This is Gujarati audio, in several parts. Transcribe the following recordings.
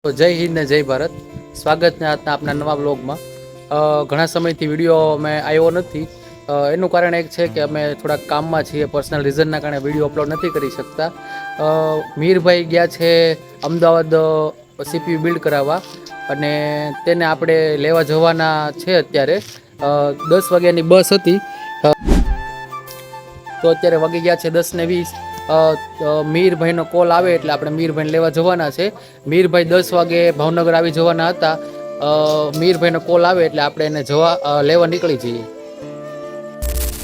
તો જય હિન્દ ને જય ભારત. સ્વાગત છે આજના આપણા નવા બ્લોગમાં. ઘણા સમયથી વિડીયો અમે આવ્યો નથી. એનું કારણ એક છે કે અમે થોડાક કામમાં છીએ, પર્સનલ રીઝનના કારણે વિડીયો અપલોડ નથી કરી શકતા. મીરભાઈ ગયા છે અમદાવાદ સીપીયુ બિલ્ડ કરાવવા, અને તેને આપણે લેવા જવાના છે. અત્યારે 10 વાગ્યાની બસ હતી, તો અત્યારે વાગી ગયા છે 10:20. મીરભાઈનો કોલ આવે એટલે આપણે મીરભાઈને લેવા જવાના છે. મીરભાઈ 10 વાગે ભાવનગર આવી જવાના હતા. મીરભાઈનો કોલ આવે એટલે આપણે એને લેવા નીકળી જઈએ.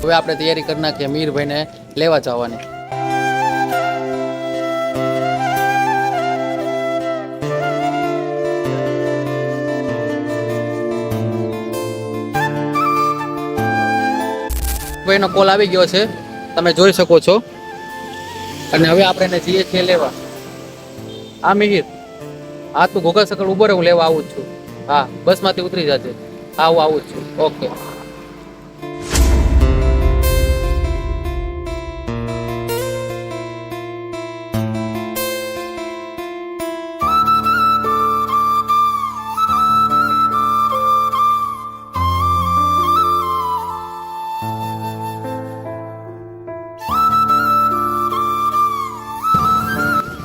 હવે આપણે તૈયારી કરી નાખીએ મીરભાઈને લેવા જવાની. ભાઈનો કોલ આવી ગયો છે, તમે જોઈ શકો છો. અને હવે આપણે એને જઈએ છીએ લેવા. હા મિહિર, હા તું ઘોઘા સકલ ઉભો રહે, હું લેવા આવું જ છું. હા, બસમાંથી ઉતરી જજે. હા, હું આવું જ છું. ઓકે.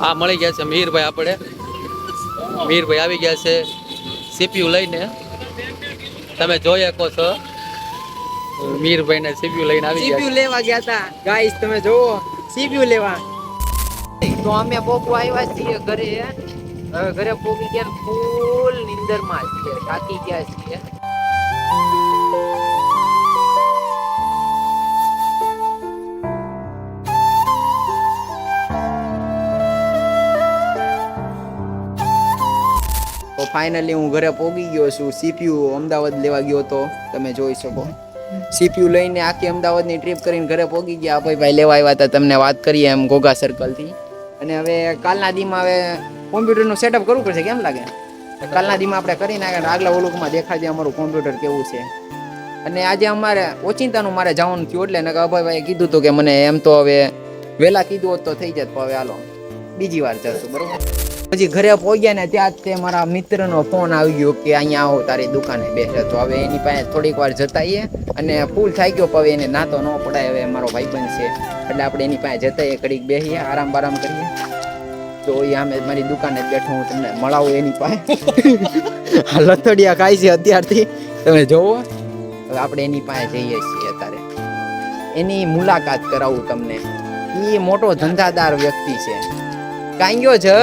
હા, મળી ગયા છે મીરભાઈ. આપણે મીરભાઈ આવી ગયા છે સીપીયુ લઈને. તમે જોઈ શકો છો મીરભાઈને સીપીયુ લઈને આવી ગયા. સીપીયુ લેવા ગયા હતા ગાઈસ, તમે જોવો સીપીયુ લેવા. તો અમે પોગવા આવ્યા છીએ ઘરે. હવે ઘરે પોગી ગયા, ફૂલ નીંદરમાં છીએ, થાકી ગયા છીએ. તો ફાઇનલી હું ઘરે પોગી ગયો છું. સીપીયુ અમદાવાદ લેવા ગયો તો તમે જોઈ શકો. સીપીયુ લઈને આખી અમદાવાદની ટ્રીપ કરીને ઘરે પોગી ગયા. ભાઈ લેવા આવ્યા હતા, તમને વાત કરીએ એમ ઘોઘા સર્કલથી. અને હવે કાલના દીમાં હવે કોમ્પ્યુટરનું સેટઅપ કરવું પડશે. કેમ લાગે? કાલના દીમાં આપણે કરી નાખીએ. આગલા ઓલુકમાં દેખાડજે અમારું કોમ્પ્યુટર કેવું છે. અને આજે અમારે ઓચિંતાનું મારે જવાનું થયું, એટલે ને અભયભાઈએ કીધું હતું કે મને એમ તો હવે વહેલા કીધું હોત તો થઈ જત, પણ હવે હાલો બીજી વાર જશું, બરોબર. પછી ઘરે પહોંચ્યા ને ત્યાં જ મારા મિત્રનો ફોન આવી ગયો કે અહીંયા આવો, તારી દુકાને બેસે. તો હવે એની પાસે થોડીક વાર જતાઈએ, અને ફૂલ થઈ ગયો. હવે એને ના તો ન પડાય, હવે મારો ભાઈબંધ છે એટલે આપણે એની પાસે જતાઈએ, ઘડીક બેસીએ, આરામ બારામ કરીએ. તો એ આમે મારી દુકાને જ બેઠો, હું તમને મળાવું એની પાસે. લથડિયા ખાય છે અત્યારથી, તમે જોવો. હવે આપણે એની પાસે જઈએ છીએ અત્યારે, એની મુલાકાત કરાવું તમને. એ મોટો ધંધાદાર વ્યક્તિ છે. કાંઈ ગયો જય?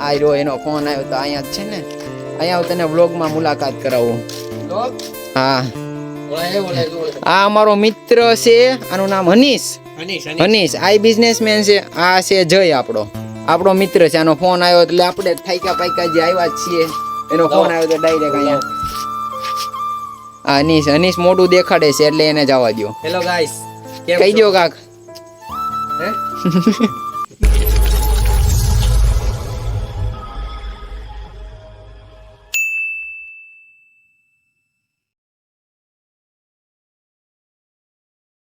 આ રહ્યો, એનો ફોન આવ્યો તો અહીંયા જ છે ને. અહીંયા હું તને વ્લોગમાં મુલાકાત કરાવું. હા, આ અમારો મિત્ર છે, આનું નામ હનીશ. હનીશ આ બિઝનેસમેન છે. આ છે જય, આપણો મિત્ર છે. આનો ફોન આવ્યો એટલે આપણે થાક્યા પાક્યા જે આવ્યા જ છીએ. એનો ફોન આવ્યો તો ડાયરેક્ટ અહીંયા. હનીશ મોઢું દેખાડે છે એટલે એને જવા દો. હેલો ગાઈસ, કહી દો કાક.